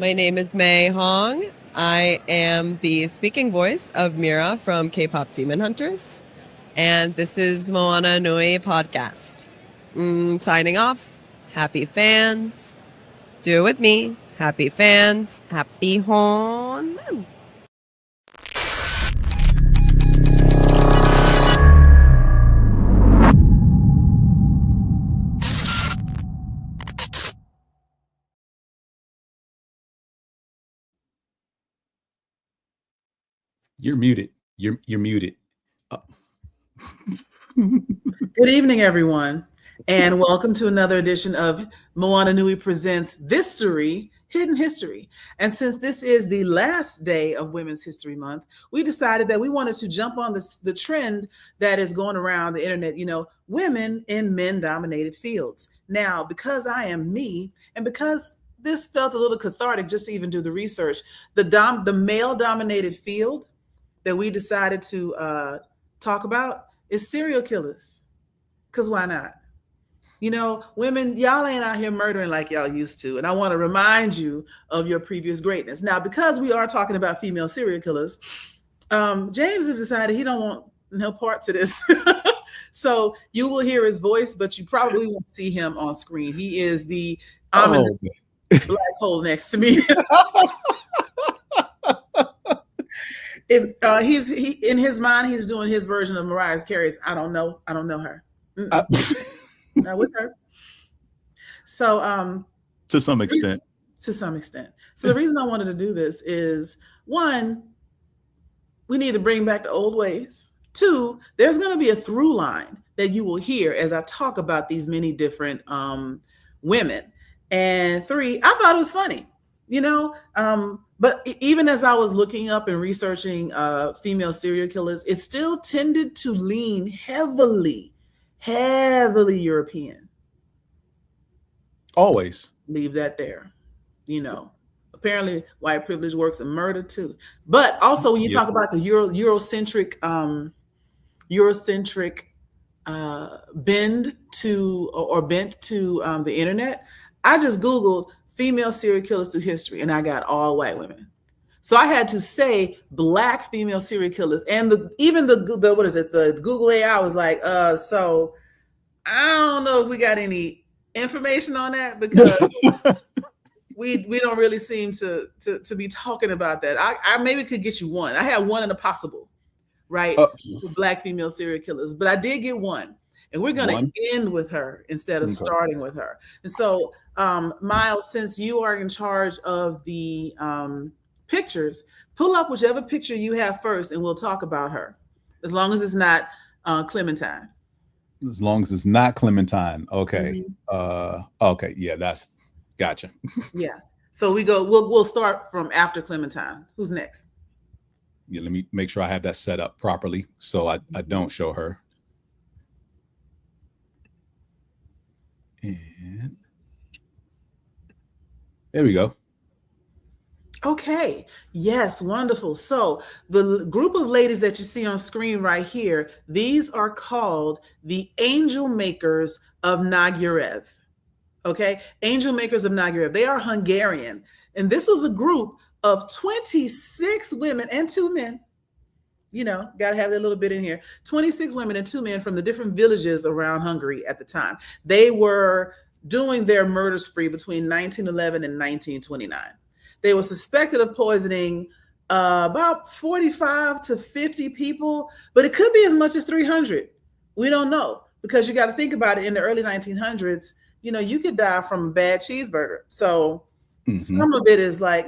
My name is May Hong. I am the speaking voice of Mira from K-pop Demon Hunters. And this is Moana Nui podcast. Signing off. Happy fans. Do it with me. Happy fans. Happy hon. You're muted. You're muted. Good evening, everyone, and welcome to another edition of Moana Nui presents THIStory, Hidden History. And since this is the last day of Women's History Month, we decided that we wanted to jump on the trend that is going around the internet, women in men-dominated fields. Now, because I am me, and because this felt a little cathartic just to even do the research, the male-dominated field that we decided to talk about is serial killers. Because why not? Women, y'all ain't out here murdering like y'all used to. And I want to remind you of your previous greatness. Now, because we are talking about female serial killers, James has decided he don't want no part to this. So you will hear his voice, but you probably won't see him on screen. He is the ominous black hole next to me. If he in his mind, he's doing his version of Mariah Carey's I don't know her. Not with her. So to some extent. So the reason I wanted to do this is, one, we need to bring back the old ways. Two, there's going to be a through line that you will hear as I talk about these many different women. And three, I thought it was funny. But even as I was looking up and researching female serial killers, it still tended to lean heavily European. Always. Leave that there. Apparently white privilege works in murder too. But also when you talk about the Eurocentric bent to the internet, I just Googled female serial killers through history, and I got all white women. So I had to say black female serial killers, and the Google AI was like, so I don't know if we got any information on that, because we don't really seem to be talking about that. I maybe could get you one. I had one in a possible, right? For black female serial killers, but I did get one. And we're going to end with her instead of starting with her. And so, Miles, since you are in charge of the pictures, pull up whichever picture you have first, and we'll talk about her, as long as it's not Clementine. As long as it's not Clementine. Okay. Mm-hmm. Okay. Yeah, that's gotcha. Yeah. So we'll start from after Clementine. Who's next? Yeah, let me make sure I have that set up properly so I don't show her. And there we go. Okay. Yes. Wonderful. So the group of ladies that you see on screen right here, these are called the Angel Makers of Nagyarev. Okay. Angel Makers of Nagyarev. They are Hungarian. And this was a group of 26 women and 2 men. Got to have that little bit in here. 26 women and 2 men from the different villages around Hungary at the time. They were doing their murder spree between 1911 and 1929. They were suspected of poisoning about 45 to 50 people, but it could be as much as 300. We don't know, because you got to think about it. In the early 1900s, you could die from a bad cheeseburger. So some of it is like,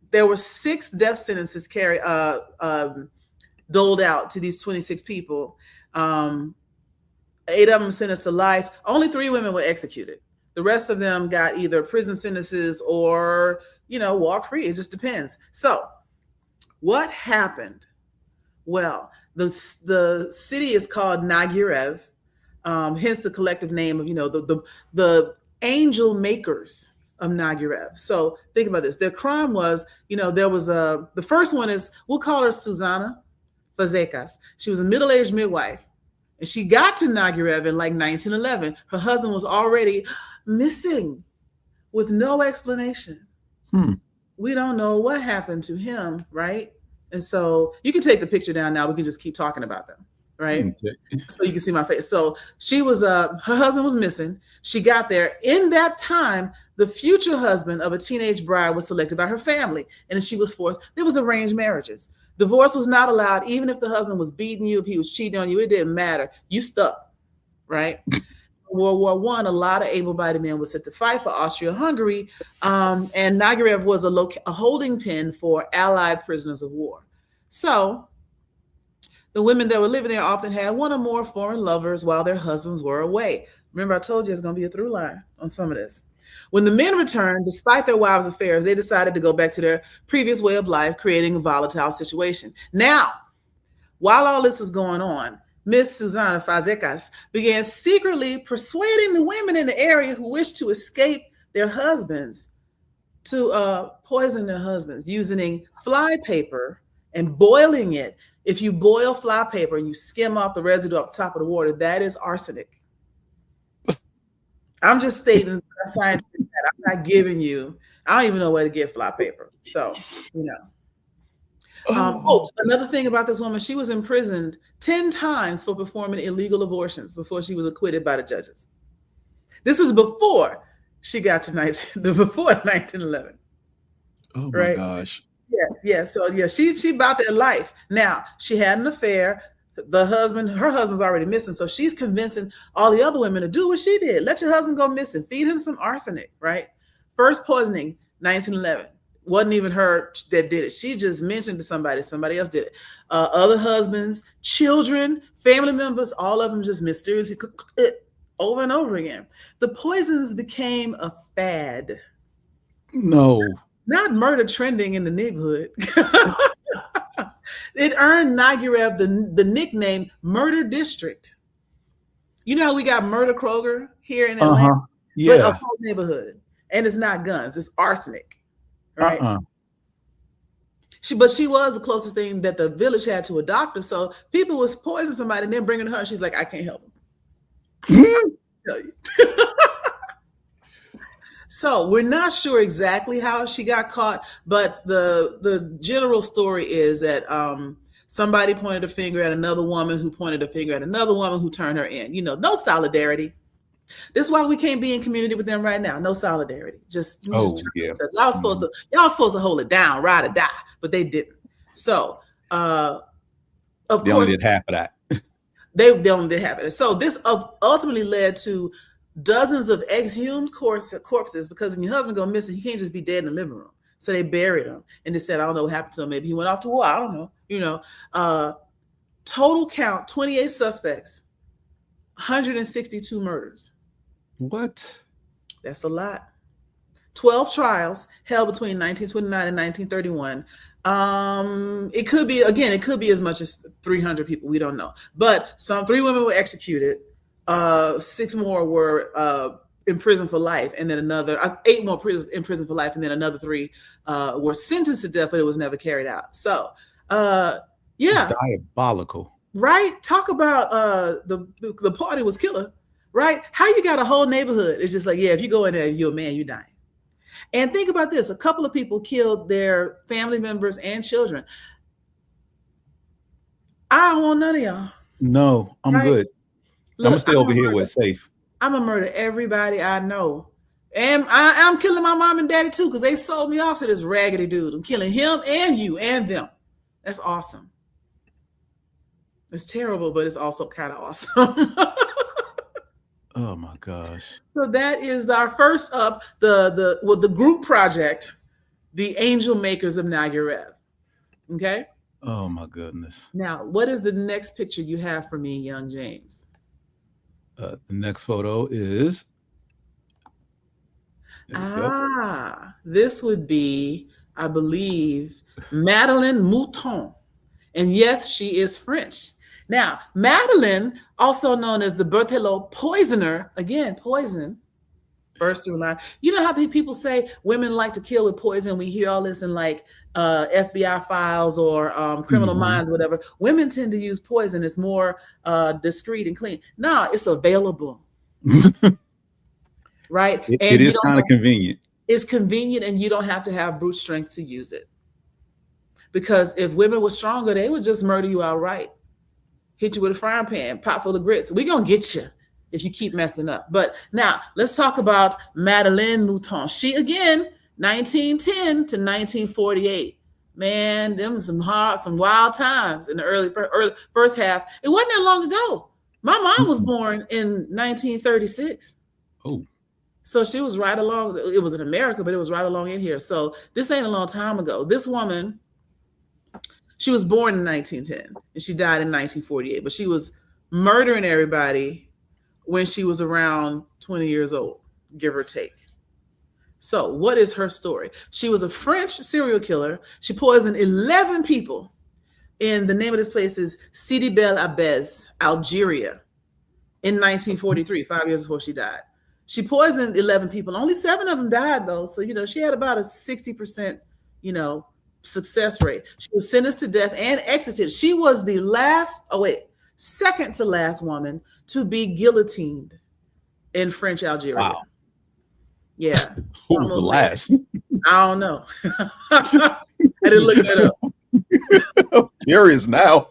there were 6 death sentences doled out to these 26 people. 8 of them sentenced to life. Only 3 women were executed. The rest of them got either prison sentences or, walk free. It just depends. So what happened? Well, the city is called Nagyarev, hence the collective name of, the Angel Makers of Nagyarev. So think about this. Their crime was, there was the first one is, we'll call her Susanna Fazekas. She was a middle-aged midwife, and she got to Nagyarev in like 1911. Her husband was already missing. with no explanation. Hmm. We don't know what happened to him, right? And so you can take the picture down now. We can just keep talking about them, right? Okay. So you can see my face. So she was, her husband was missing. She got there. In that time, the future husband of a teenage bride was selected by her family, and she was forced. There was arranged marriages. Divorce was not allowed, even if the husband was beating you, if he was cheating on you, it didn't matter. You stuck, right? World War I, a lot of able-bodied men were sent to fight for Austria-Hungary, and Nagirev was a holding pen for Allied prisoners of war. So the women that were living there often had one or more foreign lovers while their husbands were away. Remember, I told you it's going to be a through line on some of this. When the men returned, despite their wives' affairs, they decided to go back to their previous way of life, creating a volatile situation. Now, while all this is going on, Miss Susanna Fazekas began secretly persuading the women in the area who wished to escape their husbands to poison their husbands using fly paper and boiling it. If you boil fly paper and you skim off the residue off the top of the water, that is arsenic. I'm just stating science. I'm not giving you. I don't even know where to get fly paper. So, you know. Another thing about this woman, she was imprisoned 10 times for performing illegal abortions before she was acquitted by the judges. This is before she got to before 1911. Oh my gosh. Yeah. So yeah, she about their life. Now she had an affair. Her husband's already missing. So she's convincing all the other women to do what she did. Let your husband go missing. Feed him some arsenic, right? First poisoning, 1911. Wasn't even her that did it. She just mentioned to somebody else did it. Other husbands, children, family members, all of them just mysteriously over and over again. The poisons became a fad. No. Not murder trending in the neighborhood. It earned Nagirev the nickname Murder District. You know how we got Murder Kroger here in Atlanta? Yeah. But a whole neighborhood. And it's not guns, it's arsenic. Right. But she was the closest thing that the village had to a doctor. So people was poisoning somebody and then bringing her. She's like, I can't help them. Tell you. So we're not sure exactly how she got caught, but the general story is that somebody pointed a finger at another woman who pointed a finger at another woman who turned her in. You know, no solidarity. This is why we can't be in community with them right now. No solidarity. Y'all supposed to hold it down, ride or die, but they didn't. So of course they only did half of that. They only did half of it. So this ultimately led to dozens of exhumed corpses because when your husband go missing, he can't just be dead in the living room. So they buried him and they said, I don't know what happened to him. Maybe he went off to war. I don't know. You know, total count 28 suspects, 162 murders. What? That's a lot. 12 trials held between 1929 and 1931. It could be as much as 300 people. We don't know. But 3 women were executed. 6 more were in prison for life. And then 8 more in prison for life. And then another 3 were sentenced to death, but it was never carried out. So, yeah. Diabolical. Right? Talk about the party was killer. Right? How you got a whole neighborhood? It's just like, yeah, if you go in there, you're a man, you're dying. And think about this. A couple of people killed their family members and children. I don't want none of y'all. No, I'm good. Look, I'm going to stay over here where it's safe. I'm going to murder everybody I know. And I'm killing my mom and daddy too because they sold me off to this raggedy dude. I'm killing him and you and them. That's awesome. It's terrible, but it's also kind of awesome. Oh my gosh. So that is our first up, the group project, the Angel Makers of Nagirev. Okay? Oh my goodness. Now, what is the next picture you have for me, young James? The next photo is this would be, I believe, Madeleine Mouton. And yes, she is French. Now, Madeleine, also known as the Berthelot poisoner, again, poison, first through line. You know how people say women like to kill with poison? We hear all this in like FBI files or Criminal Minds, whatever. Women tend to use poison. It's more discreet and clean. No, it's available. Right? It is kind of convenient. is convenient and you don't have to have brute strength to use it. Because if women were stronger, they would just murder you outright. Hit you with a frying pan, pot full of grits. We're going to get you if you keep messing up. But now let's talk about Madeleine Mouton. She, again, 1910 to 1948. Man, them some wild times in the early first half. It wasn't that long ago. My mom was born in 1936. Oh. So she was right along. It was in America, but it was right along in here. So this ain't a long time ago. This woman, she was born in 1910 and she died in 1948, but she was murdering everybody when she was around 20 years old, give or take. So what is her story? She was a French serial killer. She poisoned 11 people. And the name of this place is Sidi Bel Abbès, Algeria, in 1943, 5 years before she died. She poisoned 11 people. Only 7 of them died, though. So, she had about a 60%, success rate. She was sentenced to death and executed. She was the second to last woman to be guillotined in French Algeria. Wow. Yeah. Who was the last? I don't know. I didn't look that up. I'm curious now.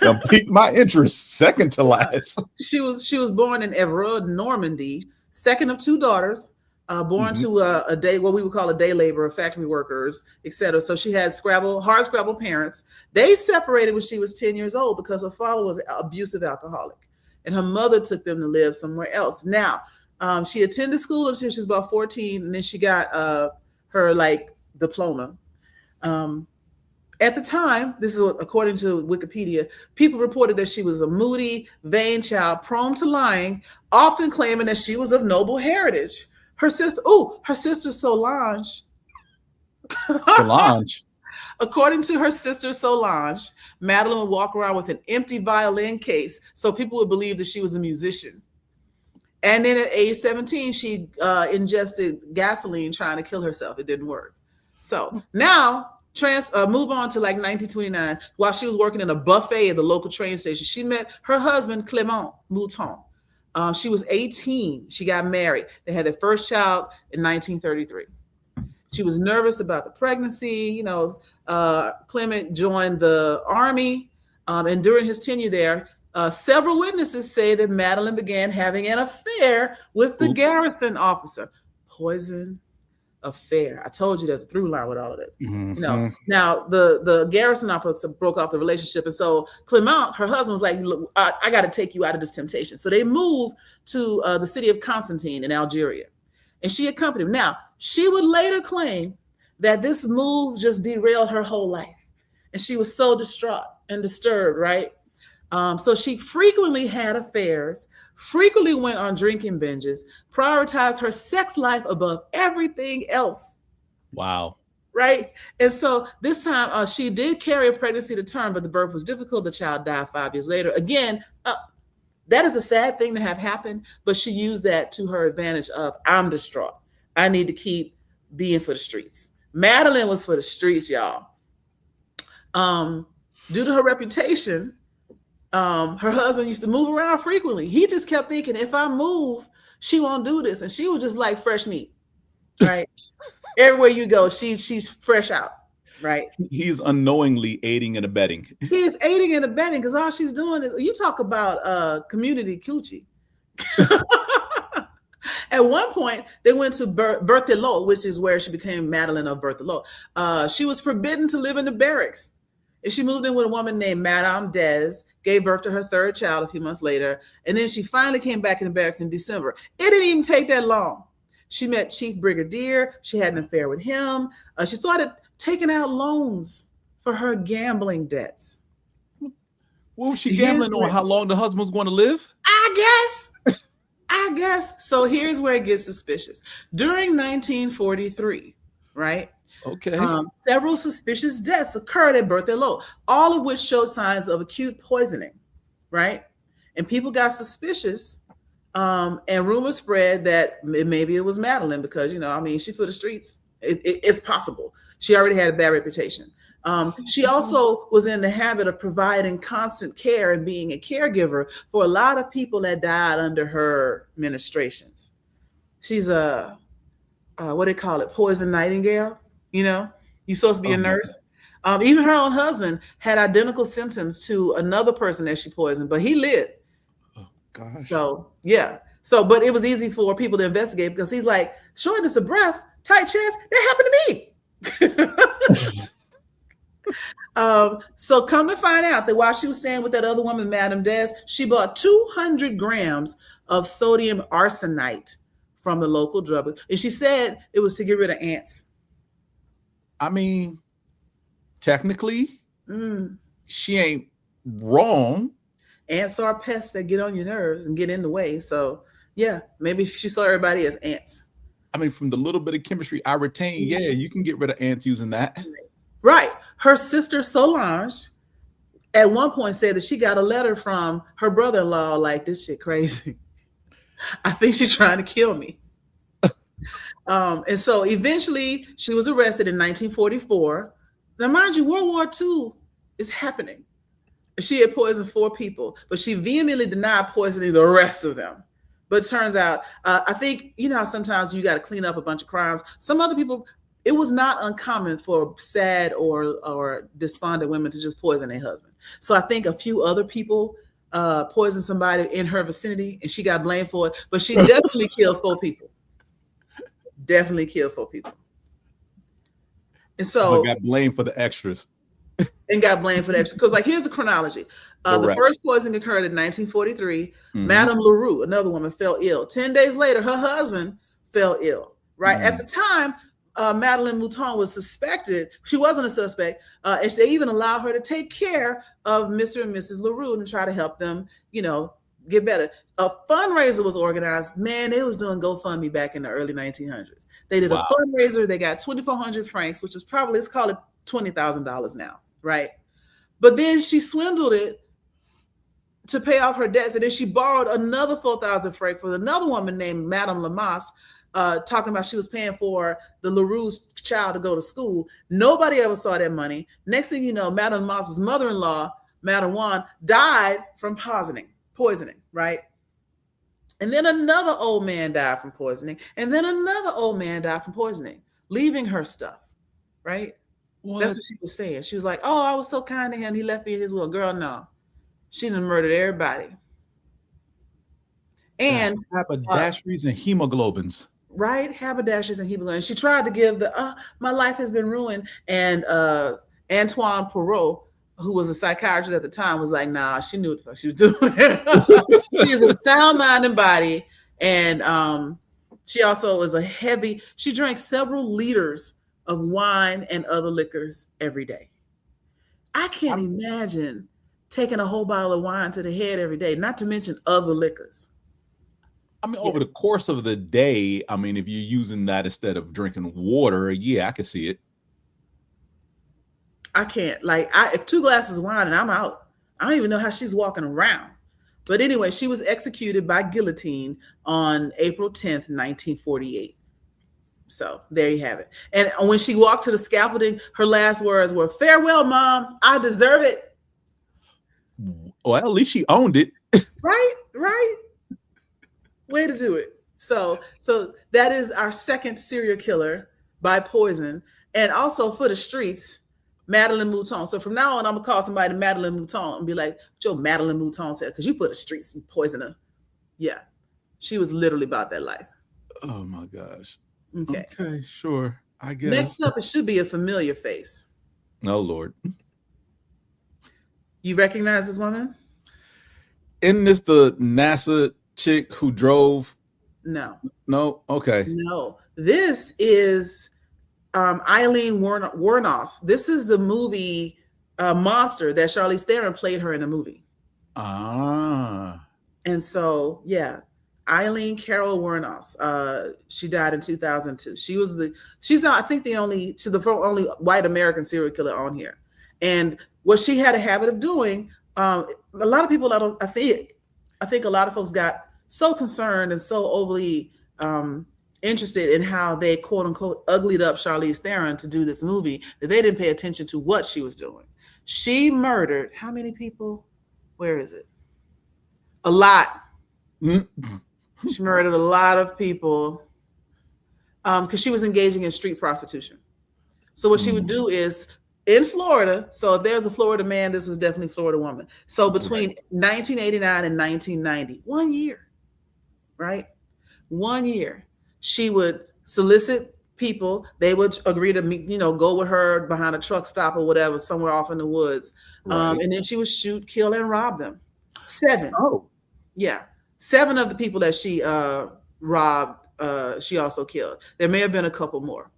Now piqued my interest. Second to last. She was born in Évreux, Normandy, second of 2 daughters, born to a day, what we would call a day laborer, factory workers, etc. So she had hard scrabble parents. They separated when she was 10 years old because her father was an abusive alcoholic, and her mother took them to live somewhere else. Now, she attended school until she was about 14, and then she got her diploma. At the time, this is according to Wikipedia, people reported that she was a moody, vain child, prone to lying, often claiming that she was of noble heritage. Her sister Solange. Solange. According to her sister Solange, Madeleine would walk around with an empty violin case so people would believe that she was a musician. And then at age 17, she ingested gasoline trying to kill herself. It didn't work. So now move on to 1929. While she was working in a buffet at the local train station, she met her husband, Clément Mouton. She was 18. She got married. They had their first child in 1933. She was nervous about the pregnancy. Clement joined the army. And during his tenure there, several witnesses say that Madeleine began having an affair with the garrison officer. Poison affair. I told you there's a through line with all of this. Mm-hmm. Now the garrison officer broke off the relationship, and so Clement, her husband, was like, "Look, I got to take you out of this temptation." So they moved to the city of Constantine in Algeria, and she accompanied him. Now she would later claim that this move just derailed her whole life, and she was so distraught and disturbed, right? So she frequently had affairs, frequently went on drinking binges, prioritized her sex life above everything else. Wow. Right? And so this time she did carry a pregnancy to term, but the birth was difficult. The child died 5 years later. Again, that is a sad thing to have happen, but she used that to her advantage of, I'm distraught. I need to keep being for the streets. Madeleine was for the streets, y'all. Due to her reputation, her husband used to move around frequently. He just kept thinking, if I move, she won't do this. And she was just like fresh meat, right? Everywhere you go, she's fresh out, right? He's unknowingly aiding and abetting. He is aiding and abetting because all she's doing is, you talk about community coochie. At one point, they went to Berthelot, which is where she became Madeleine of Berthelot. She was forbidden to live in the barracks. And she moved in with a woman named Madame Des, gave birth to her 3rd child a few months later. And then she finally came back in the barracks in December. It didn't even take that long. She met Chief Brigadier. She had an affair with him. She started taking out loans for her gambling debts. What was she gambling on? How long the husband was going to live? I guess. So here's where it gets suspicious. During 1943, right? Okay. Several suspicious deaths occurred at Berthelot, all of which showed signs of acute poisoning, right? And people got suspicious, and rumors spread that maybe it was Madeleine because, she's for the streets. It's possible. She already had a bad reputation. She also was in the habit of providing constant care and being a caregiver for a lot of people that died under her ministrations. She's what do they call it? Poison Nightingale. You know, you're supposed to be Oh a my nurse. Even her own husband had identical symptoms to another person that she poisoned, but he lived. oh gosh. So yeah. So, but it was easy for people to investigate because he's like, shortness of breath, tight chest. That happened to me. So come to find out that while she was staying with that other woman, Madame Des, she bought 200 grams of sodium arsenite from the local drug. And she said it was to get rid of ants. I mean, technically, she ain't wrong. Ants are pests that get on your nerves and get in the way. So yeah, maybe she saw everybody as ants. I mean, from the little bit of chemistry I retain, yeah, you can get rid of ants using that. Right. Her sister Solange at one point said that she got a letter from her brother-in-law like, this shit crazy. I think she's trying to kill me. And so eventually she was arrested in 1944. Now, mind you, World War II is happening. She had poisoned 4 people, but she vehemently denied poisoning the rest of them. But it turns out, I think, you know how sometimes you got to clean up a bunch of crimes. Some other people, it was not uncommon for sad or despondent women to just poison their husband. So I think a few other people poisoned somebody in her vicinity and she got blamed for it, but she definitely killed 4 people. Definitely killed 4 people. And so I got blamed for the extras. And got blamed for that. Because, like, here's the chronology. The first poisoning occurred in 1943. Mm-hmm. Madame LaRue, another woman, fell ill. 10 days later, her husband fell ill. Right? Mm-hmm. At the time, Madeleine Mouton was suspected. She wasn't a suspect. And they even allowed her to take care of Mr. and Mrs. LaRue and try to help them, you know, get better. A fundraiser was organized. Man, they was doing GoFundMe back in the early 1900s. They did a fundraiser. They got 2,400 francs, which is probably, let's call it $20,000 now. Right. But then she swindled it to pay off her debts. And then she borrowed another 4,000 francs for another woman named Madame Lamas, talking about she was paying for the LaRue's child to go to school. Nobody ever saw that money. Next thing you know, Madame Lamas's mother-in-law, Madame Juan, died from poisoning. Right. And then another old man died from poisoning. And then another old man died from poisoning, leaving her stuff. Right. What? That's what she was saying. She was like, oh, I was so kind to him. He left me in his will. Girl, no. She done murdered everybody. And haberdasheries and hemoglobins. Right? Haberdasheries and hemoglobins. She tried to give my life has been ruined. And Antoine Perrault, who was a psychiatrist at the time, was like, nah, she knew what the fuck she was doing. She was a sound mind and body. And she also was she drank several liters of wine and other liquors every day. I can't imagine taking a whole bottle of wine to the head every day, not to mention other liquors. I mean, over the course of the day, I mean, if you're using that instead of drinking water, yeah, I can see it. I can't. Like, if 2 glasses of wine and I'm out, I don't even know how she's walking around. But anyway, she was executed by guillotine on April 10th, 1948. So there you have it. And when she walked to the scaffolding, her last words were, farewell, Mom. I deserve it. Well, at least she owned it. Right. Way to do it. So that is our second serial killer by poison. And also for the streets, Madeleine Mouton. So from now on, I'm going to call somebody Madeleine Mouton and be like, what your Madeleine Mouton said, because you put the streets and poison her. Yeah. She was literally about that life. Oh, my gosh. Okay, sure. I guess. Next up, it should be a familiar face. Oh, Lord. You recognize this woman? Isn't this the NASA chick who drove? No. Okay. No. This is Eileen Wuornos. This is the movie Monster that Charlize Theron played her in the movie. Ah. And so, yeah. Eileen Carol Wuornos. She died in 2002. She's not, I think, the only white American serial killer on here. And what she had a habit of doing, a lot of people, I think a lot of folks got so concerned and so overly interested in how they quote unquote uglied up Charlize Theron to do this movie that they didn't pay attention to what she was doing. She murdered how many people? Where is it? A lot. Mm-hmm. She murdered a lot of people. because she was engaging in street prostitution. So what she would do is in Florida. So if there's a Florida man, this was definitely Florida woman. So between 1989 and 1990, 1 year, right? 1 year, she would solicit people. They would agree to meet, go with her behind a truck stop or whatever, somewhere off in the woods. And then she would shoot, kill, and rob them. 7. Oh, yeah. 7 of the people that she robbed, she also killed. There may have been a couple more.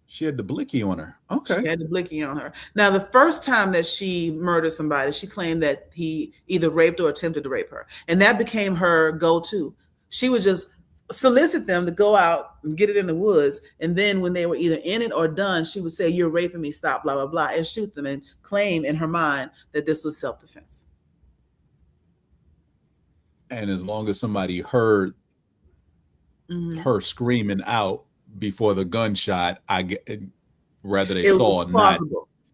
She had the blicky on her. Okay. She had the blicky on her. Now, the first time that she murdered somebody, she claimed that he either raped or attempted to rape her. And that became her go-to. She would just solicit them to go out and get it in the woods. And then when they were either in it or done, she would say, "You're raping me, stop, blah, blah, blah," and shoot them and claim in her mind that this was self-defense. And as long as somebody heard her screaming out before the gunshot, whether they saw or not.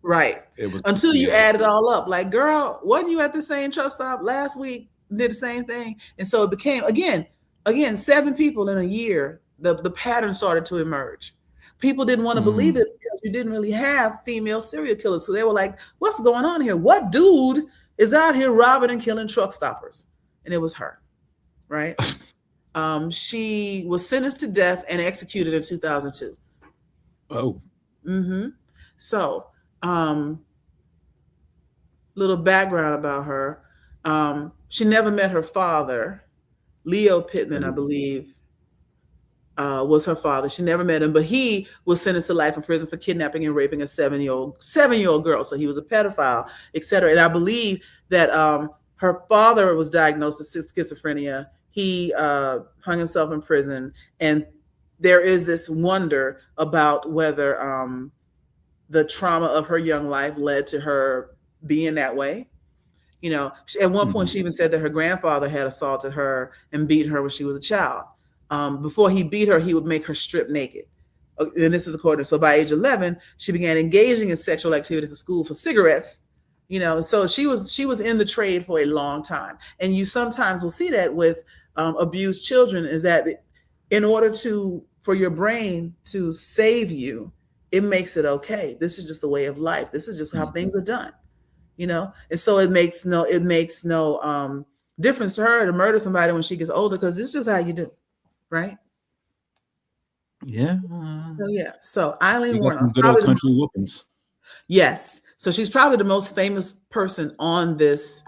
Right. It was until you add it all up. Like, girl, wasn't you at the same truck stop last week? Did the same thing. And so it became, again, 7 people in a year, the pattern started to emerge. People didn't want to believe it because you didn't really have female serial killers. So they were like, what's going on here? What dude is out here robbing and killing truck stoppers? And it was her, right? She was sentenced to death and executed in 2002. Oh. So, little background about her. She never met her father. Leo Pittman, I believe, was her father. She never met him, but he was sentenced to life in prison for kidnapping and raping a 7-year-old girl. So he was a pedophile, etc. And I believe that her father was diagnosed with schizophrenia. He hung himself in prison, and there is this wonder about whether the trauma of her young life led to her being that way. At one point, she even said that her grandfather had assaulted her and beat her when she was a child. Before he beat her, he would make her strip naked. And this is according. So by age 11, she began engaging in sexual activity for school for cigarettes. So she was in the trade for a long time. And you sometimes will see that with abused children, is that in order for your brain to save you, it makes it okay. This is just the way of life. This is just how things are done. And so it makes no difference to her to murder somebody when she gets older, because it's just how you do, right? Yeah. So Eileen Warren, good old country whoopings. Yes. So she's probably the most famous person on this,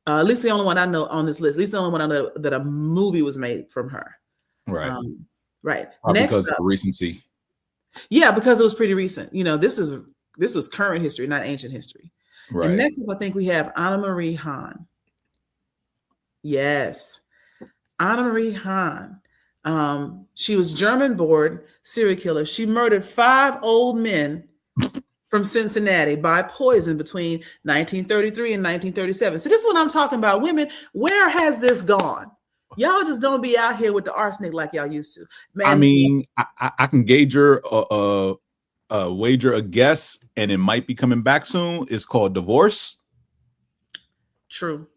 at least the only one I know on this list. At least the only one I know that a movie was made from her. Right. Right. Next because of recency. Yeah, because it was pretty recent. This was current history, not ancient history. Right. And next up, I think we have Anna Marie Hahn. Yes. Anna Marie Hahn. She was German-born serial killer. She murdered 5 old men from Cincinnati by poison between 1933 and 1937. So this is what I'm talking about. Women, where has this gone? Y'all just don't be out here with the arsenic like y'all used to. Man, I mean, I can wager a guess, and it might be coming back soon. It's called divorce. True.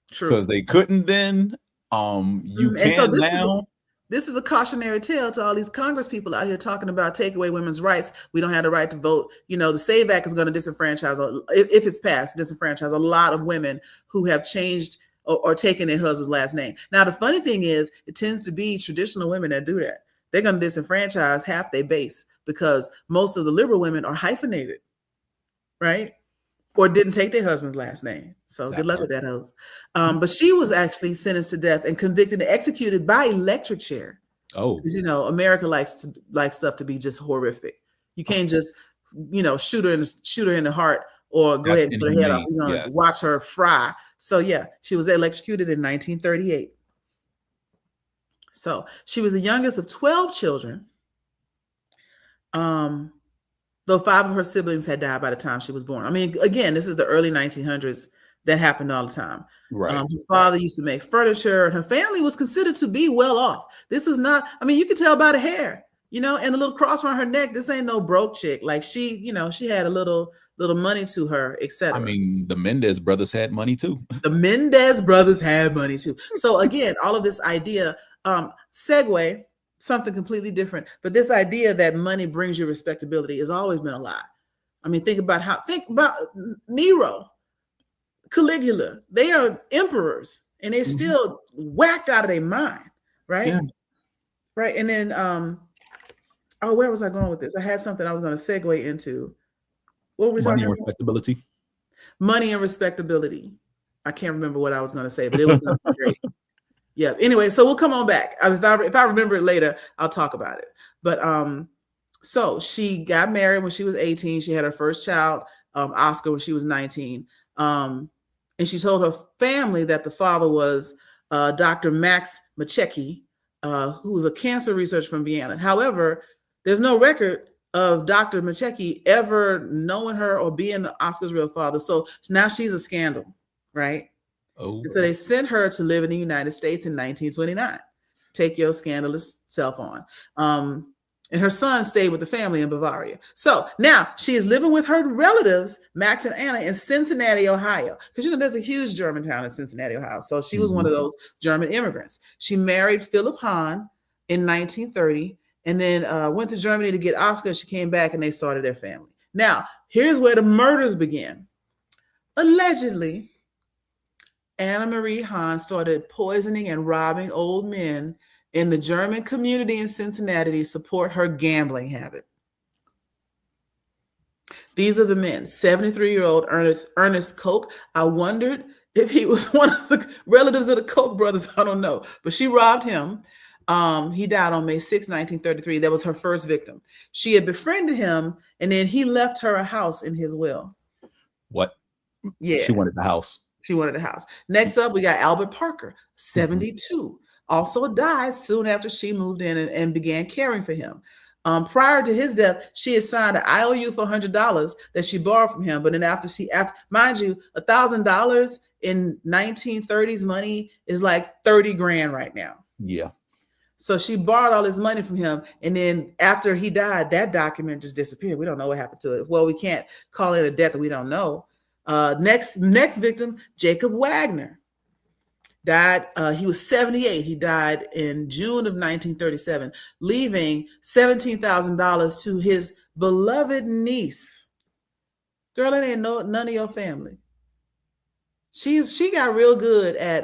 Because they couldn't then. You can so now. This is a cautionary tale to all these Congress people out here talking about take away women's rights. We don't have the right to vote. The SAVE Act is going to disenfranchise, if it's passed, disenfranchise a lot of women who have changed or taken their husband's last name. Now, the funny thing is, it tends to be traditional women that do that. They're going to disenfranchise half their base because most of the liberal women are hyphenated, right? Or didn't take their husband's last name. So good luck with that, host. But she was actually sentenced to death and convicted and executed by electric chair. Oh, because America likes stuff to be just horrific. You can't just shoot her in the heart or go ahead and put her head off. You're gonna watch her fry. So she was electrocuted in 1938. So she was the youngest of 12 children. Though 5 of her siblings had died by the time she was born. I mean, again, this is the early 1900s. That happened all the time. Right. Her father used to make furniture, and her family was considered to be well off. This is not, you could tell by the hair, and a little cross around her neck. This ain't no broke chick. Like she had a little money to her, etc. The Mendez brothers had money too. The Mendez brothers had money too. So again, all of this idea, segue something completely different. But this idea that money brings you respectability has always been a lie. I mean, think about Nero, Caligula. They are emperors and they're still whacked out of their mind, right? Yeah. Right. And then, where was I going with this? I had something I was going to segue into. What were we talking about? Respectability. Money and respectability. I can't remember what I was going to say, but it was going to be great. Yeah. Anyway, so we'll come on back. If I remember it later, I'll talk about it. But so she got married when she was 18. She had her first child, Oscar, when she was 19. And she told her family that the father was Dr. Max Machecki, who was a cancer researcher from Vienna. However, there's no record of Dr. Machecki ever knowing her or being Oscar's real father. So now she's a scandal, right? Oh. And so they sent her to live in the United States in 1929. Take your scandalous self on. And her son stayed with the family in Bavaria. So now she is living with her relatives, Max and Anna, in Cincinnati, Ohio. Because, there's a huge German town in Cincinnati, Ohio. So she was one of those German immigrants. She married Philip Hahn in 1930 and then went to Germany to get Oscar. She came back and they started their family. Now, here's where the murders began. Allegedly, Anna Marie Hahn started poisoning and robbing old men in the German community in Cincinnati to support her gambling habit. These are the men. 73-year-old Ernest Koch. I wondered if he was one of the relatives of the Koch brothers. I don't know. But she robbed him. He died on May 6, 1933. That was her first victim. She had befriended him, and then he left her a house in his will. What? Yeah. She wanted the house. She wanted a house. Next up, we got Albert Parker, 72. Also died soon after she moved in and began caring for him. Prior to his death, she had signed an IOU for $100 that she borrowed from him. But then after mind you, $1,000 in 1930s money is like 30 grand right now. Yeah. So she borrowed all this money from him. And then after he died, that document just disappeared. We don't know what happened to it. Well, we can't call it a death that we don't know. Next victim, Jacob Wagner. Died. He was 78. He died in June of 1937, leaving $17,000 to his beloved niece. Girl, that ain't none of your family. She got real good at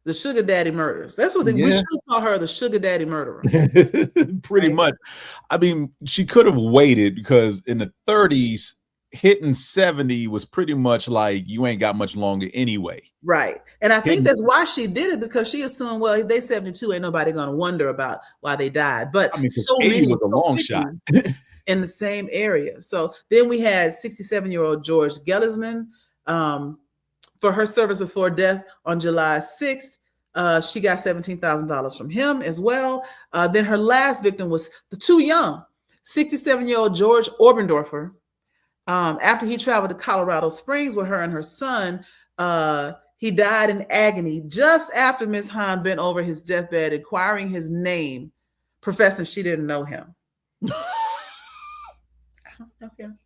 the sugar daddy murders. That's what we should call her, the sugar daddy murderer. Pretty much. I mean, she could have waited because in the 30s, hitting 70 was pretty much like you ain't got much longer anyway. Right. And I think that's why she did it, because she assumed, well, if they 72, ain't nobody going to wonder about why they died. But I mean, so many was a long shot in the same area. So then we had 67-year-old George Gellisman for her service before death on July 6th. She got $17,000 from him as well. Then her last victim was the too young 67-year-old George Oberndorfer. After he traveled to Colorado Springs with her and her son, he died in agony just after Miss Hahn bent over his deathbed, inquiring his name, professing she didn't know him. I don't know him.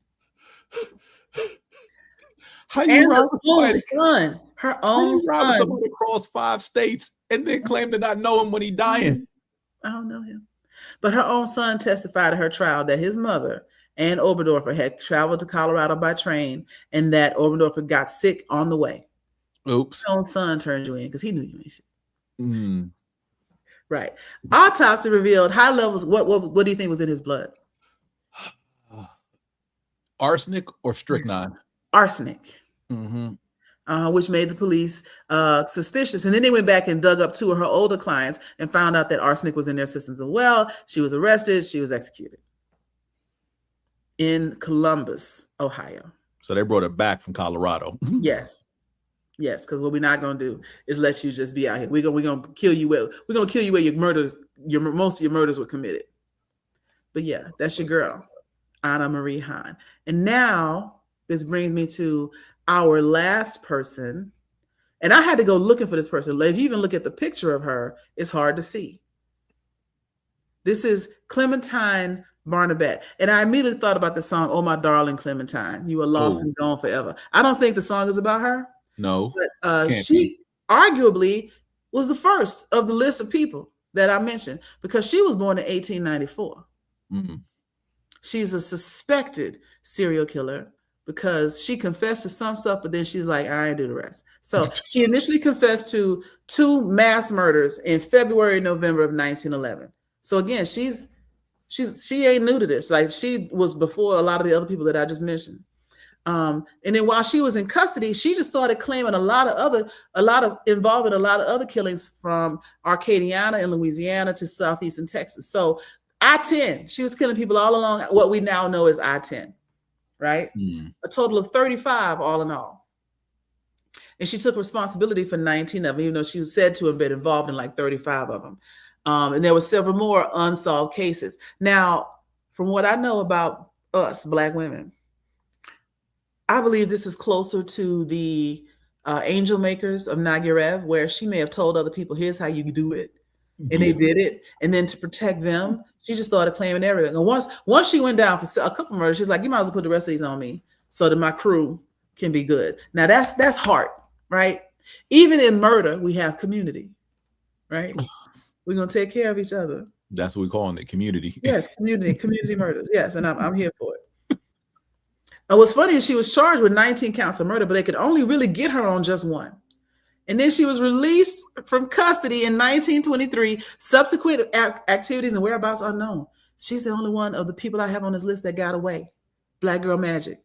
How you rob her own son, someone across 5 states and then claim to not know him when he's dying? I don't know him. But her own son testified at her trial that his mother and Oberdorfer had traveled to Colorado by train, and that Oberdorfer got sick on the way. Oops. Your own son turned you in because he knew you ain't shit. Mm. Right. Autopsy revealed high levels. What do you think was in his blood? Arsenic or strychnine? Arsenic. Mm-hmm. Which made the police suspicious. And then they went back and dug up 2 of her older clients and found out that arsenic was in their systems as well. She was arrested. She was executed in Columbus, Ohio. So they brought her back from Colorado. Yes, because what we're not gonna do is let you just be out here. We're gonna kill you where most of your murders were committed. But yeah, that's your girl, Anna Marie Hahn. And now this brings me to our last person. And I had to go looking for this person. If you even look at the picture of her, it's hard to see. This is Clementine Barnabette. And I immediately thought about the song, "Oh My Darling Clementine, You Are Lost and Gone Forever." I don't think the song is about her. No. But she arguably was the first of the list of people that I mentioned, because she was born in 1894. Mm-hmm. She's a suspected serial killer because she confessed to some stuff, but then she's like, I ain't do the rest. So she initially confessed to 2 mass murders in February and November of 1911. So again, she ain't new to this. Like, she was before a lot of the other people that I just mentioned. And then while she was in custody, she just started claiming involving a lot of other killings from Acadiana in Louisiana to southeastern Texas. So I-10, she was killing people all along what we now know as I-10, right? A total of 35 all in all. And she took responsibility for 19 of them, even though she was said to have been involved in like 35 of them. And there were several more unsolved cases. Now, from what I know about us, Black women, I believe this is closer to the angel makers of Nagirev, where she may have told other people, here's how you do it. And they did it. And then to protect them, she just started claiming everything. And once she went down for a couple murders, she's like, you might as well put the rest of these on me so that my crew can be good. Now that's heart, right? Even in murder, we have community, right? We're going to take care of each other. That's what we're calling it, community. Yes, community murders. Yes, and I'm here for it. And what's funny is she was charged with 19 counts of murder, but they could only really get her on just one. And then she was released from custody in 1923. Subsequent activities and whereabouts unknown. She's the only one of the people I have on this list that got away. Black girl magic.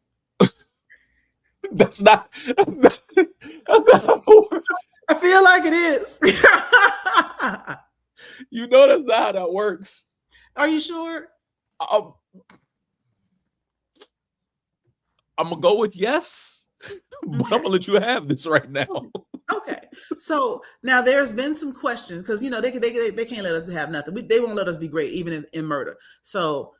That's not how it works. I feel like it is. You know that's not how that works. Are you sure? I'm gonna go with yes, but I'm gonna let you have this right now. Okay. So now there's been some questions because they can't let us have nothing. They won't let us be great even in murder. So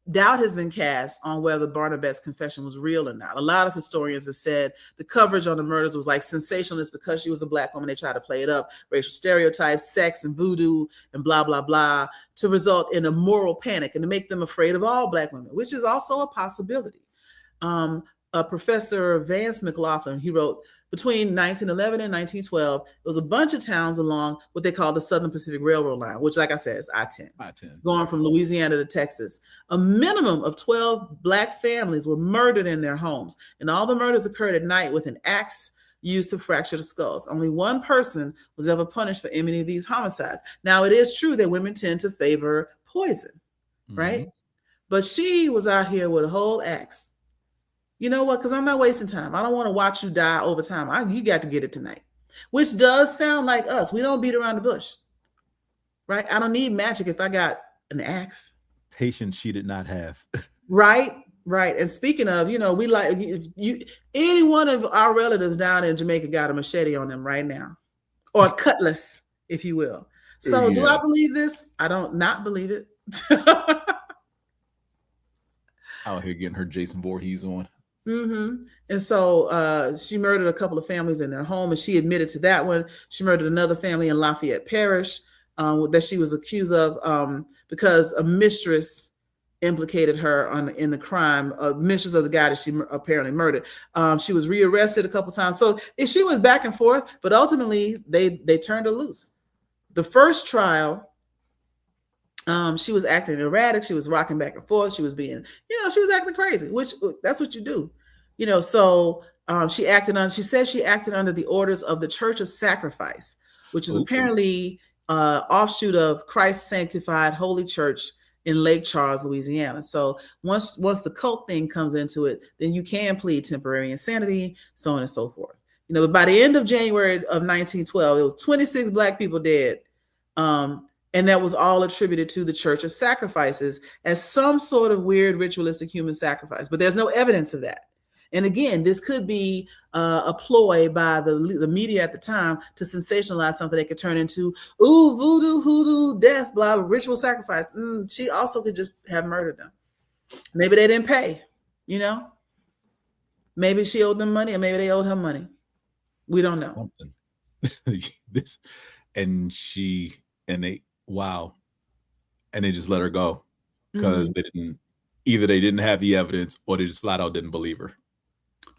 doubt has been cast on whether Barnabette's confession was real or not. A lot of historians have said the coverage on the murders was like sensationalist because she was a Black woman. They tried to play it up, racial stereotypes, sex and voodoo and blah, blah, blah, to result in a moral panic and to make them afraid of all Black women, which is also a possibility. Professor Vance McLaughlin, he wrote, between 1911 and 1912, there was a bunch of towns along what they call the Southern Pacific Railroad line, which, like I said, is I-10, going from Louisiana to Texas. A minimum of 12 Black families were murdered in their homes, and all the murders occurred at night with an axe used to fracture the skulls. Only one person was ever punished for any of these homicides. Now, it is true that women tend to favor poison, right? But she was out here with a whole axe. You know what? Because I'm not wasting time. I don't want to watch you die over time. You got to get it tonight, which does sound like us. We don't beat around the bush, right? I don't need magic if I got an axe. Patience she did not have. Right. And speaking of, we like any one of our relatives down in Jamaica got a machete on them right now, or a cutlass, if you will. So do I believe this? I don't not believe it. Out here getting her Jason Voorhees on. And so she murdered a couple of families in their home, and she admitted to that one. She murdered another family in Lafayette Parish that she was accused of because a mistress implicated her in the crime, mistress of the guy that she apparently murdered. She was rearrested a couple times. So she was back and forth, but ultimately they turned her loose. The first trial, she was acting erratic. She was rocking back and forth. She was being, she was acting crazy, which that's what you do, So she said she acted under the orders of the Church of Sacrifice, which is apparently offshoot of Christ Sanctified Holy Church in Lake Charles, Louisiana. So once the cult thing comes into it, then you can plead temporary insanity, so on and so forth. But by the end of January of 1912, it was 26 Black people dead. And that was all attributed to the Church of Sacrifices as some sort of weird ritualistic human sacrifice. But there's no evidence of that. And again, this could be a ploy by the media at the time to sensationalize something that could turn into, voodoo, hoodoo, death, blah, ritual sacrifice. She also could just have murdered them. Maybe they didn't pay, Maybe she owed them money, or maybe they owed her money. We don't know. Wow. And they just let her go because they didn't have the evidence, or they just flat out didn't believe her.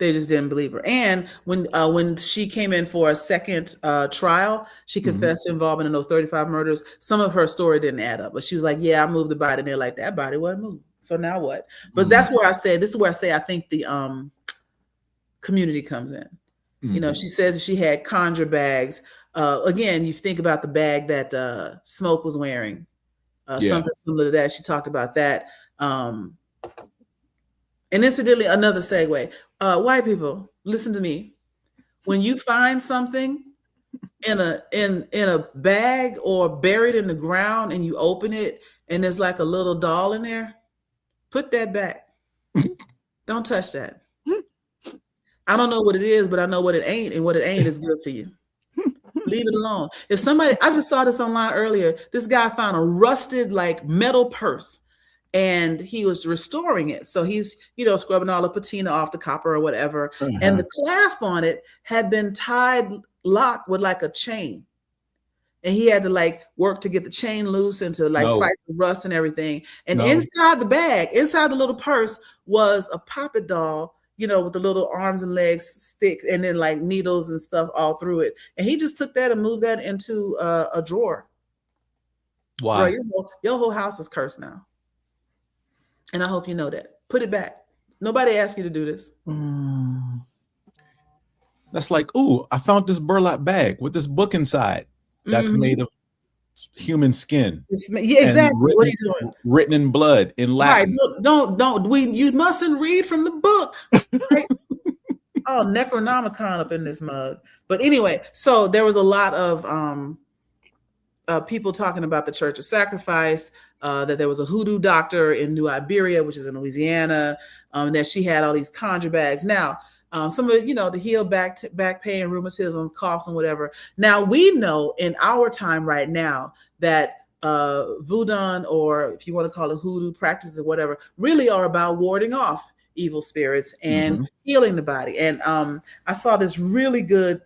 They just didn't believe her. And when she came in for a second trial, she confessed to involvement in those 35 murders. Some of her story didn't add up, but she was like, yeah, I moved the body. And they're like, that body wasn't moved. So now what? But this is where I say I think the community comes in. You know, she says she had conjure bags. Again, you think about the bag that Smoke was wearing. Something similar to that. She talked about that. And incidentally, another segue. White people, listen to me. When you find something in a bag or buried in the ground and you open it and there's like a little doll in there, put that back. Don't touch that. I don't know what it is, but I know what it ain't, and what it ain't is good for you. Leave it alone. If somebody, I just saw this online earlier, this guy found a rusted like metal purse and he was restoring it. So he's, scrubbing all the patina off the copper or whatever. And the clasp on it had been locked with like a chain. And he had to like work to get the chain loose and to like fight the rust and everything. And inside the bag, inside the little purse was a puppet doll, with the little arms and legs stick and then like needles and stuff all through it. And he just took that and moved that into a drawer. Wow. Bro, your whole house is cursed now. And I hope you know that. Put it back. Nobody asked you to do this. That's like, ooh, I found this burlap bag with this book inside that's made of human skin. Yeah, exactly. What are you doing? Written in blood in Latin. Right. You mustn't read from the book. Right? Oh, Necronomicon up in this mug. But anyway, so there was a lot of people talking about the Church of Sacrifice, that there was a hoodoo doctor in New Iberia, which is in Louisiana, that she had all these conjure bags. Now, some of it, to heal back pain, rheumatism, coughs, and whatever. Now we know in our time right now that voodoo, or if you want to call it hoodoo practices or whatever, really are about warding off evil spirits and healing the body. And I saw this really good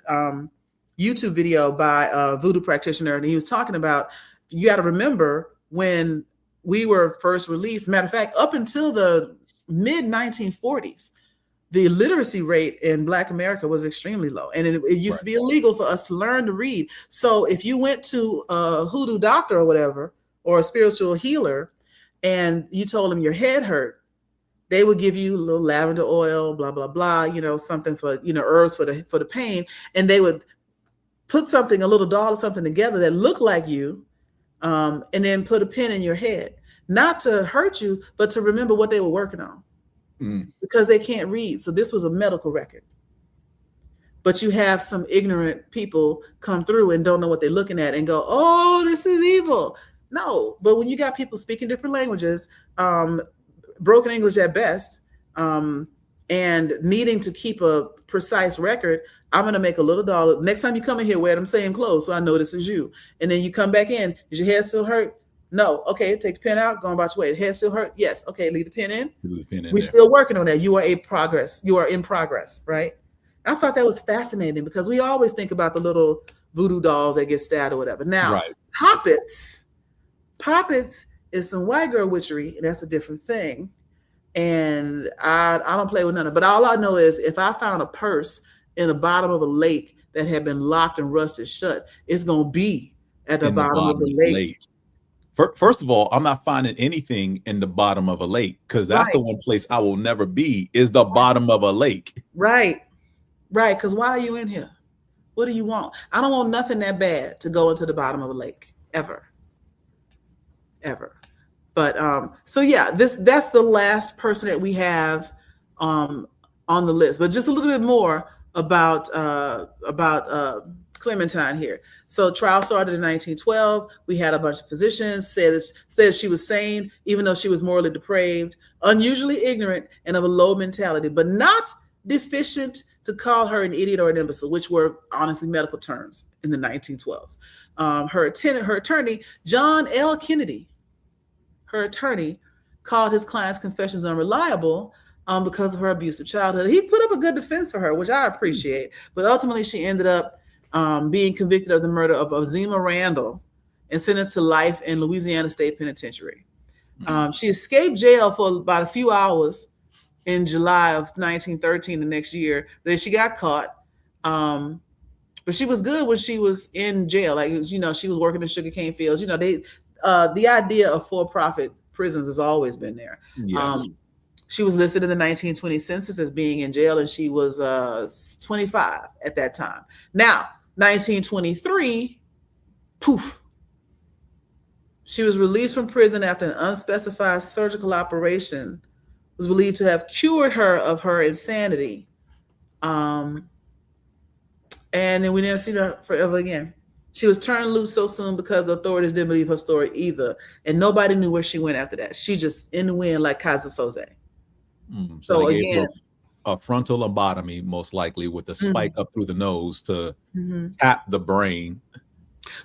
YouTube video by a voodoo practitioner, and he was talking about, you got to remember when we were first released, matter of fact, up until the mid 1940s, the literacy rate in Black America was extremely low. And it used to be illegal for us to learn to read. So if you went to a hoodoo doctor or whatever, or a spiritual healer, and you told them your head hurt, they would give you a little lavender oil, blah, blah, blah, something for, herbs for the pain. And they would put a little doll or something together that looked like you, and then put a pin in your head, not to hurt you, but to remember what they were working on. Because they can't read. So this was a medical record. But you have some ignorant people come through and don't know what they're looking at and go, oh, this is evil. No, but when you got people speaking different languages, broken English at best, and needing to keep a precise record, I'm going to make a little doll. Next time you come in here, wear them same clothes so I know this is you. And then you come back in. Does your head still hurt? No. Okay, take the pen out, go about your way. The head still hurt? Yes. Okay, leave the pen in. We're still working on that. You are in progress, right? I thought that was fascinating because we always think about the little voodoo dolls that get stabbed or whatever. Now, poppets is some white girl witchery, and that's a different thing. And I don't play with none of it. But all I know is if I found a purse in the bottom of a lake that had been locked and rusted shut, it's going to be at the bottom of the lake. First of all, I'm not finding anything in the bottom of a lake, because that's the one place I will never be, is the bottom of a lake. Right. Because why are you in here? What do you want? I don't want nothing that bad to go into the bottom of a lake, ever. But so yeah, that's the last person that we have on the list. But just a little bit more about Clementine here. So trial started in 1912. We had a bunch of physicians said she was sane, even though she was morally depraved, unusually ignorant, and of a low mentality, but not deficient to call her an idiot or an imbecile, which were honestly medical terms in the 1912s. Her attorney, John L. Kennedy, called his client's confessions unreliable because of her abusive childhood. He put up a good defense for her, which I appreciate, but ultimately she ended up being convicted of the murder of Ozima Randall and sentenced to life in Louisiana State Penitentiary. She escaped jail for about a few hours in July of 1913, the next year. Then she got caught. But she was good when she was in jail. Like, you know, she was working in sugarcane fields. You know, the idea of for-profit prisons has always been there. Yes. She was listed in the 1920 census as being in jail, and she was 25 at that time. Now, 1923, poof. She was released from prison after an unspecified surgical operation was believed to have cured her of her insanity. And then we never seen her forever again. She was turned loose so soon because the authorities didn't believe her story either. And nobody knew where she went after that. She just in the wind like Kaiser Soze. So they gave her a frontal lobotomy, most likely, with a spike up through the nose to tap the brain.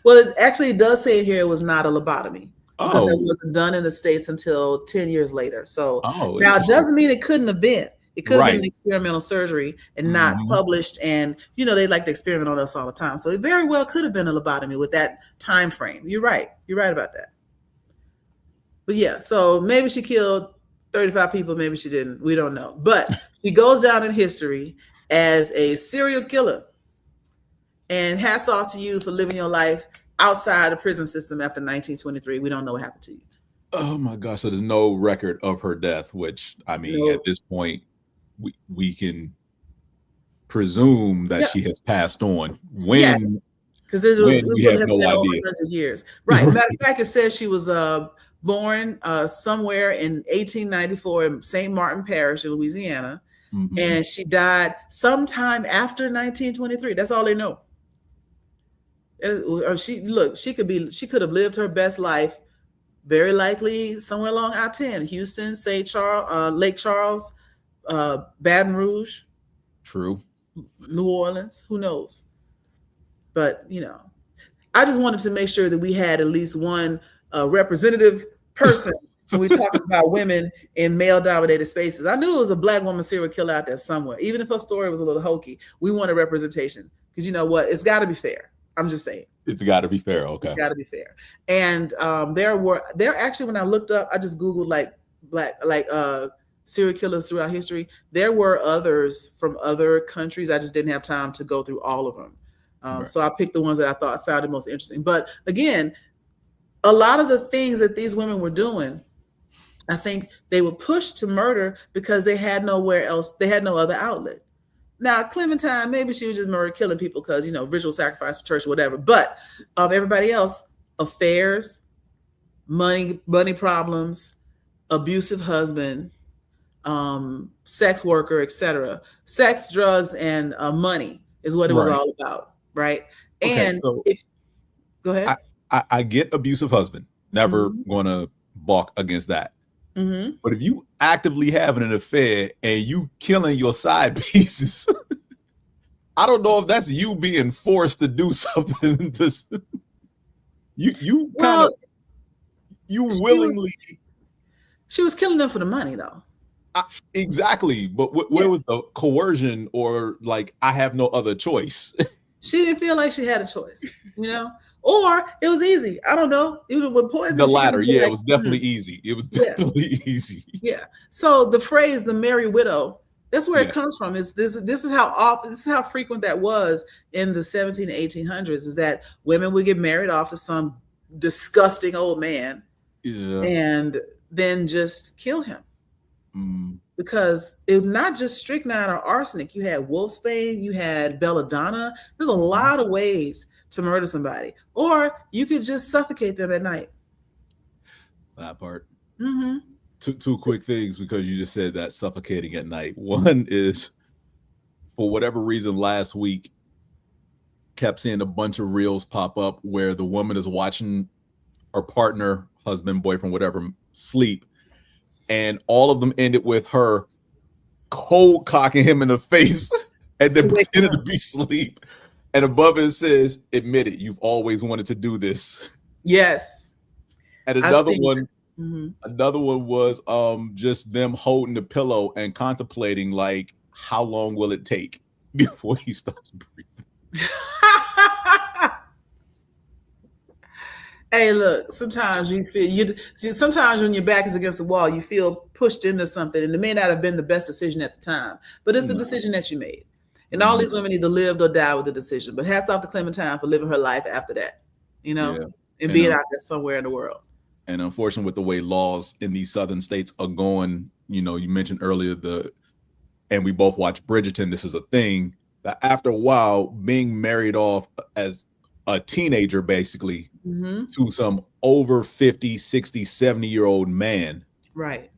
Well, it actually does say here it was not a lobotomy. Because it wasn't done in the States until 10 years later. So now it doesn't mean it couldn't have been. It could have been an experimental surgery and not published. And, you know, they like to experiment on us all the time. So it very well could have been a lobotomy with that time frame. You're right. You're right about that. But yeah, so maybe she killed 35 people. Maybe she didn't. We don't know. But she goes down in history as a serial killer. And hats off to you for living your life outside the prison system after 1923. We don't know what happened to you. Oh my gosh. So there's no record of her death, which, I mean, at this point, we can presume that she has passed on. When? Because we have no idea. 100 years. Right. Matter of fact, it says she was born somewhere in 1894 in St. Martin Parish in Louisiana. And she died sometime after 1923. That's all they know. She could have lived her best life, very likely somewhere along I-10, Houston, St. Charles, Lake Charles, Baton Rouge, true, New Orleans, who knows? But you know, I just wanted to make sure that we had at least one representative person when we talk about women in male-dominated spaces. I knew it was a Black woman serial killer out there somewhere, even if her story was a little hokey. We wanted representation because you know what? It's got to be fair. I'm just saying. It's got to be fair. Okay. It's got to be fair. And there actually, when I looked up, I just Googled Black serial killers throughout history. There were others from other countries. I just didn't have time to go through all of them. So I picked the ones that I thought sounded most interesting. But again, a lot of the things that these women were doing, I think they were pushed to murder because they had nowhere else. They had no other outlet. Now, Clementine, maybe she was just murder killing people because, you know, ritual sacrifice for church, whatever. But everybody else, affairs, money problems, abusive husband, sex worker, etc. Sex, drugs, and money is what it was all about, right? Okay, and so go ahead. I get abusive husband. Never going to balk against that. But if you actively having an affair and you killing your side pieces, I don't know if that's you being forced to do something. You willingly. She was killing them for the money, though. Exactly, but where was the coercion or like I have no other choice? She didn't feel like she had a choice, you know. Or it was easy. I don't know. Even with poison. The latter, it was definitely easy. It was definitely easy. Yeah. So the phrase "the merry widow," that's where it comes from. This is how frequent that was in the 17 and 1800s. Is that women would get married off to some disgusting old man, and then just kill him. Because it's not just strychnine or arsenic. You had wolfsbane, you had belladonna. There's a lot of ways to murder somebody, or you could just suffocate them at night. That part. Two quick things, because you just said that suffocating at night. One is, for whatever reason, last week kept seeing a bunch of reels pop up where the woman is watching her partner, husband, boyfriend, whatever, sleep, and all of them ended with her cold cocking him in the face and then pretending to be asleep. And above it says, "Admit it, you've always wanted to do this." Yes. And another one was just them holding the pillow and contemplating, like, how long will it take before he stops breathing? Hey, look, sometimes you feel sometimes when your back is against the wall, you feel pushed into something, and it may not have been the best decision at the time, but it's the decision that you made. And all these women either lived or died with the decision. But hats off to Clementine for living her life after that, and being out there somewhere in the world. And unfortunately, with the way laws in these southern states are going, you mentioned earlier and we both watched Bridgerton. This is a thing that after a while, being married off as a teenager, basically, to some over 50, 60, 70-year-old man. Right.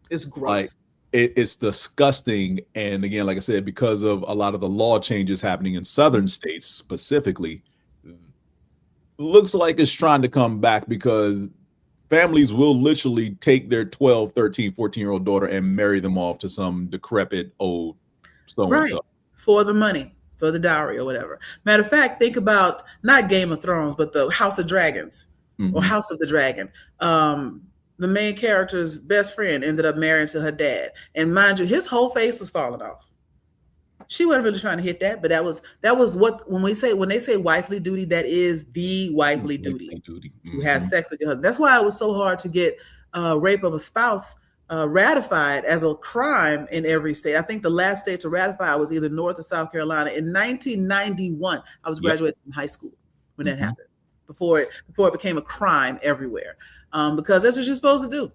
It's gross. Like, it's disgusting. And again, like I said, because of a lot of the law changes happening in southern states specifically, looks like it's trying to come back, because families will literally take their 12, 13, 14-year-old daughter and marry them off to some decrepit old so-and-so. Right. For the money, for the dowry or whatever. Matter of fact, think about not Game of Thrones, but the House of Dragons or House of the Dragon. The main character's best friend ended up marrying to her dad. And mind you, his whole face was falling off. She wasn't really trying to hit that, but that was what when they say wifely duty, that is the wifely duty. To have sex with your husband. That's why it was so hard to get rape of a spouse ratified as a crime in every state. I think the last state to ratify was either North or South Carolina in 1991. I was graduating from high school when that happened. Before it became a crime everywhere, because that's what you're supposed to do,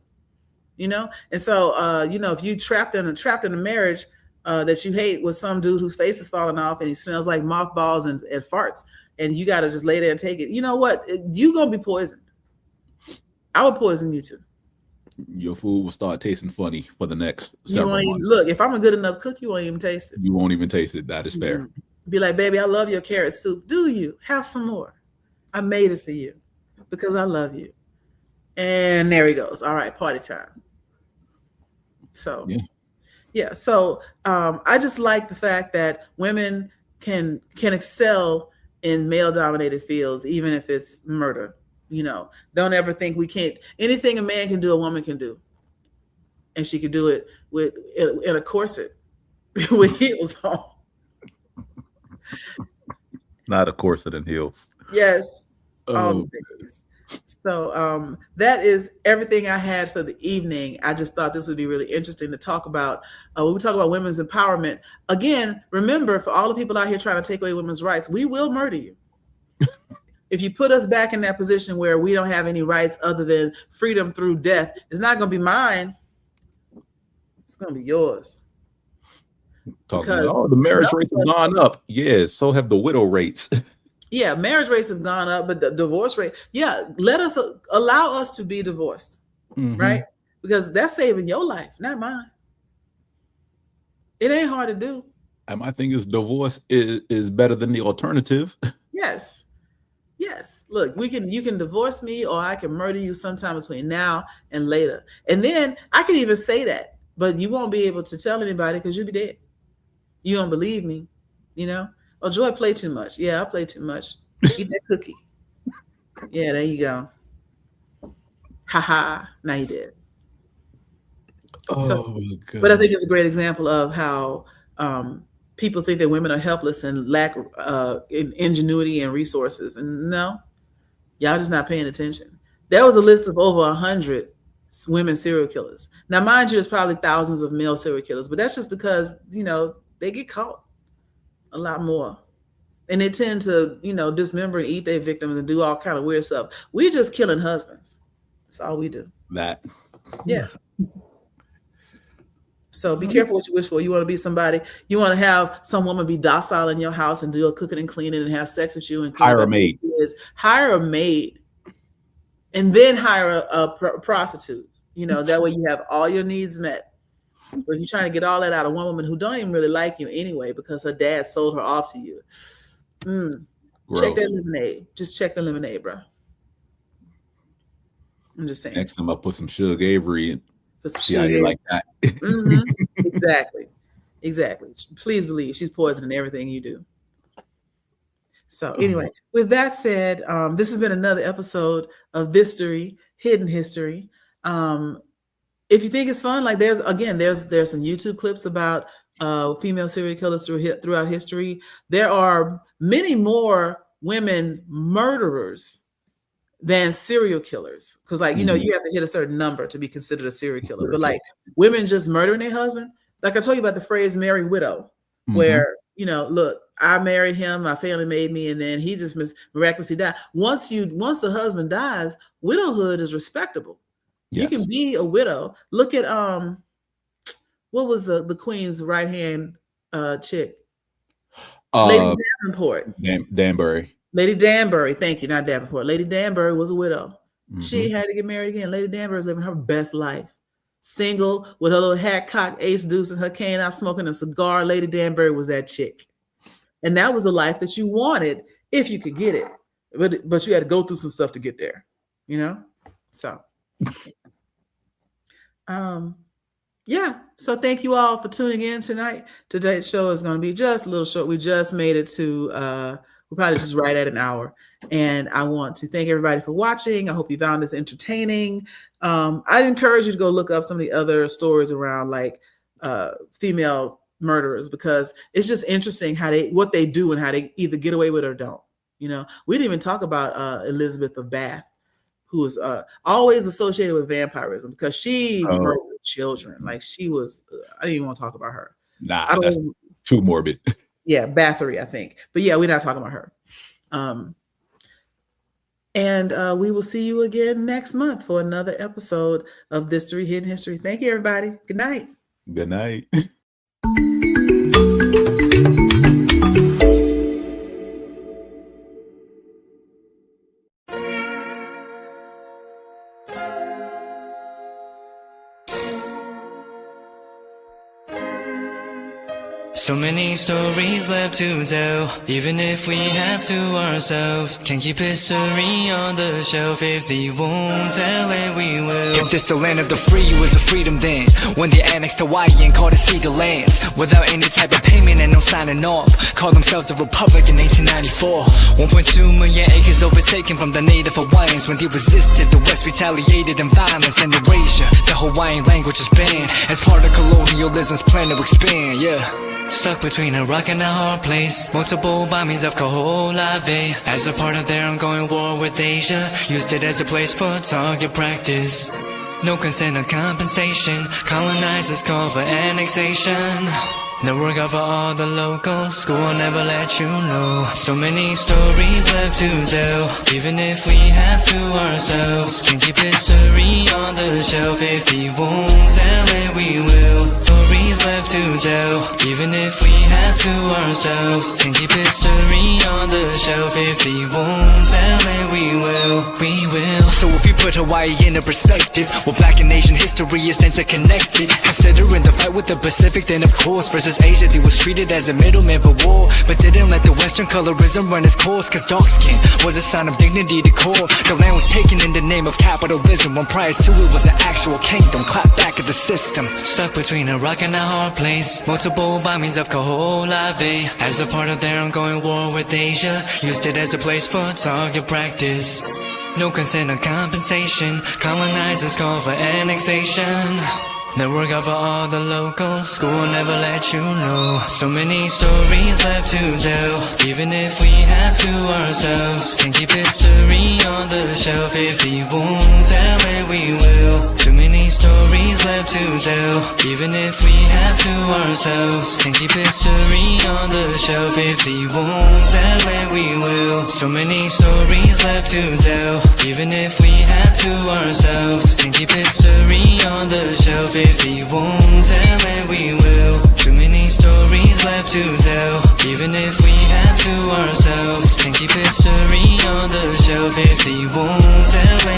And so, if you trapped in a marriage that you hate with some dude whose face is falling off and he smells like mothballs and farts, and you got to just lay there and take it. You know what? You're gonna be poisoned. I would poison you too. Your food will start tasting funny for the next several months. Look, if I'm a good enough cook, you won't even taste it. You won't even taste it. That is fair. Be like, baby, I love your carrot soup. Do you? Have some more. I made it for you because I love you. And there he goes. All right, party time. So, yeah. So I just like the fact that women can excel in male-dominated fields, even if it's murder. Don't ever think we can't. Anything a man can do, a woman can do, and she can do it in a corset with heels on. Not a corset and heels. Yes. All the things. So that is everything I had for the evening. I just thought this would be really interesting to talk about. When we talk about women's empowerment, again, remember, for all the people out here trying to take away women's rights, we will murder you. If you put us back in that position where we don't have any rights other than freedom through death, it's not going to be mine. It's going to be yours. Talking about, the marriage rates have gone up. Yeah, so have the widow rates. Yeah, marriage rates have gone up, but the divorce rate, let us allow us to be divorced, right? Because that's saving your life, not mine. It ain't hard to do. And my thing is, divorce is better than the alternative. Yes. Look, you can divorce me, or I can murder you sometime between now and later. And then I can even say that, but you won't be able to tell anybody because you'll be dead. You don't believe me, Oh, Joy played too much. Yeah, I played too much. Eat that cookie. Yeah, there you go. Ha ha. Now you did. But I think it's a great example of how people think that women are helpless and lack ingenuity and resources. And no, y'all just not paying attention. There was a list of over 100 women serial killers. Now, mind you, it's probably thousands of male serial killers, but that's just because, they get caught a lot more. And they tend to, dismember and eat their victims and do all kind of weird stuff. We're just killing husbands. That's all we do. That. Yeah. So be careful what you wish for. You want to be somebody, you want to have some woman be docile in your house and do a cooking and cleaning and have sex with you. And hire a maid. Hire a maid. And then hire a prostitute. That way you have all your needs met. But if you're trying to get all that out of one woman who don't even really like you anyway because her dad sold her off to you, check that lemonade. Just check the lemonade, bro. I'm just saying. Next time I put some Suge Avery in. See how you like that. Exactly. Please believe she's poisoning everything you do. So anyway, with that said, this has been another episode of THIStory, Hidden History. If you think it's fun, like there's some YouTube clips about female serial killers throughout history. There are many more women murderers than serial killers. Because like, you know, you have to hit a certain number to be considered a serial killer. But like women just murdering their husband. Like I told you about the phrase married widow, where, you know, look, I married him, my family made me, and then he just miraculously died. Once the husband dies, widowhood is respectable. Yes. You can be a widow. Look at what was the Queen's right hand chick? Lady Davenport. Danbury. Lady Danbury, thank you, not Davenport. Lady Danbury was a widow. She had to get married again. Lady Danbury was living her best life. Single with her little hat cocked, ace deuce and her cane out smoking a cigar. Lady Danbury was that chick. And that was the life that you wanted if you could get it. But you had to go through some stuff to get there, you know? So yeah. So thank you all for tuning in tonight. Today's show is going to be just a little short. We just made it to we're probably just right at an hour. And I want to thank everybody for watching. I hope you found this entertaining. I'd encourage you to go look up some of the other stories around like female murderers, because it's just interesting what they do and how they either get away with it or don't. You know, we didn't even talk about Elizabeth of Bath, who was always associated with vampirism because she murdered children. Like she was, I didn't even want to talk about her. Nah, that's too morbid. Yeah, Bathory, I think. But yeah, we're not talking about her. And we will see you again next month for another episode of THIStory Hidden History. Thank you, everybody. Good night. Good night. So many stories left to tell, even if we have to ourselves. Can't keep history on the shelf. If they won't tell it, we will. If this the land of the free, it was a freedom then, when they annexed Hawaii and called it Cedar Lands, without any type of payment and no signing off. Called themselves a republic in 1894. 1.2 million acres overtaken from the native Hawaiians. When they resisted, the West retaliated in violence and erasure. The Hawaiian language is banned as part of colonialism's plan to expand, yeah. Stuck between a rock and a hard place. Multiple bombings of Kaho'olawe as a part of their ongoing war with Asia. Used it as a place for target practice. No consent or compensation. Colonizers call for annexation. Never cover all the locals. School will never let you know. So many stories left to tell, even if we have to ourselves. Can't keep history on the shelf. If they won't tell it, we will. Stories left to tell, even if we have to ourselves. Can't keep history on the shelf. If they won't tell it, we will. We will. So if you put Hawaii into perspective, well, Black and Asian history is interconnected. Considering the fight with the Pacific, then of course versus Asia, they was treated as a middleman for war, but didn't let the Western colorism run its course. Cause dark skin was a sign of dignity to core. The land was taken in the name of capitalism, when prior to it was an actual kingdom. Clap back at the system. Stuck between a rock and a hard place. Multiple bombings of Kaho'olawe as a part of their ongoing war with Asia. Used it as a place for target practice. No consent or compensation. Colonizers call for annexation. Never cover all the locals. School will never let you know. So many stories left to tell, even if we have to ourselves. Can't keep history on the shelf. If they won't tell it, we will. Too many stories left to tell, even if we have to ourselves. Can't keep history on the shelf. If they won't tell it, we will. So many stories left to tell, even if we have to ourselves. Can't keep history on the shelf. If they won't tell it, we will. Too many stories left to tell, even if we have to ourselves. Can't keep history on the shelf. If they won't tell it,